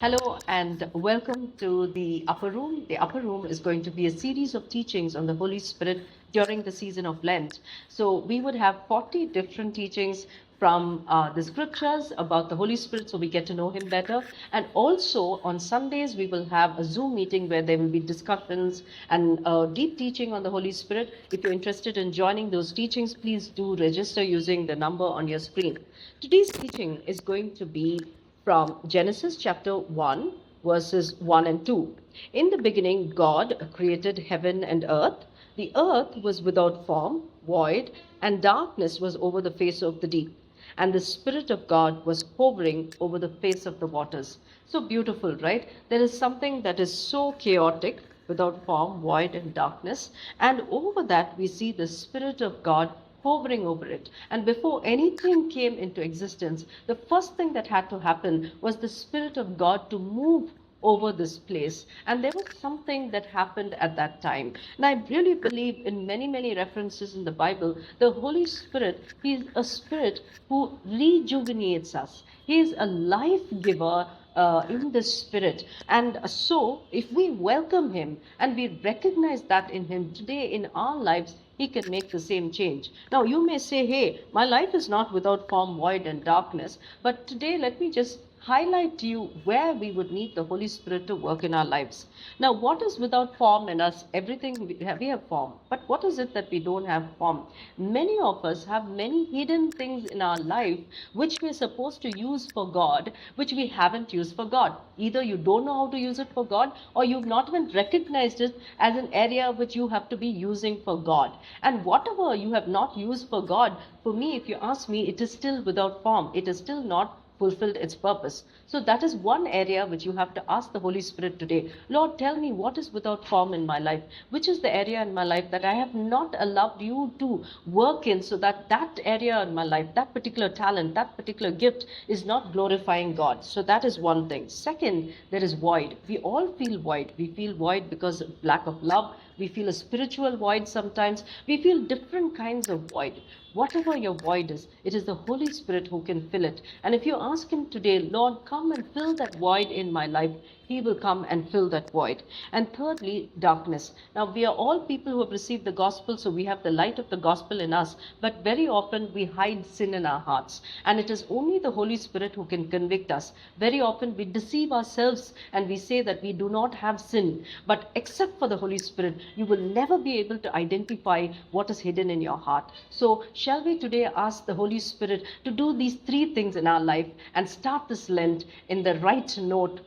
Hello and welcome to the Upper Room. The Upper Room is going to be a series of teachings on the Holy Spirit during the season of Lent. So we would have 40 different teachings from the scriptures about the Holy Spirit so we get to know him better. And also on Sundays, we will have a Zoom meeting where there will be discussions and deep teaching on the Holy Spirit. If you're interested in joining those teachings, please do register using the number on your screen. Today's teaching is going to be from Genesis chapter 1, verses 1 and 2. In the beginning, God created heaven and earth. The earth was without form, void, and darkness was over the face of the deep. And the Spirit of God was hovering over the face of the waters. So beautiful, right? There is something that is so chaotic, without form, void, and darkness. And over that, we see the Spirit of God hovering over it. And before anything came into existence, the first thing that had to happen was the Spirit of God to move over this place. And there was something that happened at that time. And I really believe in many references in the Bible, the Holy Spirit, He is a spirit who rejuvenates us. He is a life giver in the spirit. And so, if we welcome him and we recognize that in him today in our lives, he can make the same change. Now, you may say, hey, my life is not without form, void, and darkness. But today, let me just highlight to you where we would need the Holy Spirit to work in our lives. Now, what is without form in us? Everything we have form. But what is it that we don't have form? Many of us have many hidden things in our life which we're supposed to use for God, which we haven't used for God. Either you don't know how to use it for God, or you've not even recognized it as an area which you have to be using for God. And whatever you have not used for God, for me, if you ask me, it is still without form. It is still not fulfilled its purpose. So that is one area which you have to ask the Holy Spirit today. Lord, tell me what is without form in my life. Which is the area in my life that I have not allowed you to work in, so that that area in my life, that particular talent, that particular gift is not glorifying God. So that is one thing. Second, there is void. We all feel void. We feel void because of lack of love. We feel a spiritual void sometimes. We feel different kinds of void. Whatever your void is, it is the Holy Spirit who can fill it. And if you ask him today, Lord, come and fill that void in my life, he will come and fill that void. And thirdly, darkness. Now, we are all people who have received the gospel, so we have the light of the gospel in us. But very often we hide sin in our hearts. And it is only the Holy Spirit who can convict us. Very often we deceive ourselves and we say that we do not have sin. But except for the Holy Spirit, you will never be able to identify what is hidden in your heart. So, shall we today ask the Holy Spirit to do these three things in our life and start this Lent in the right note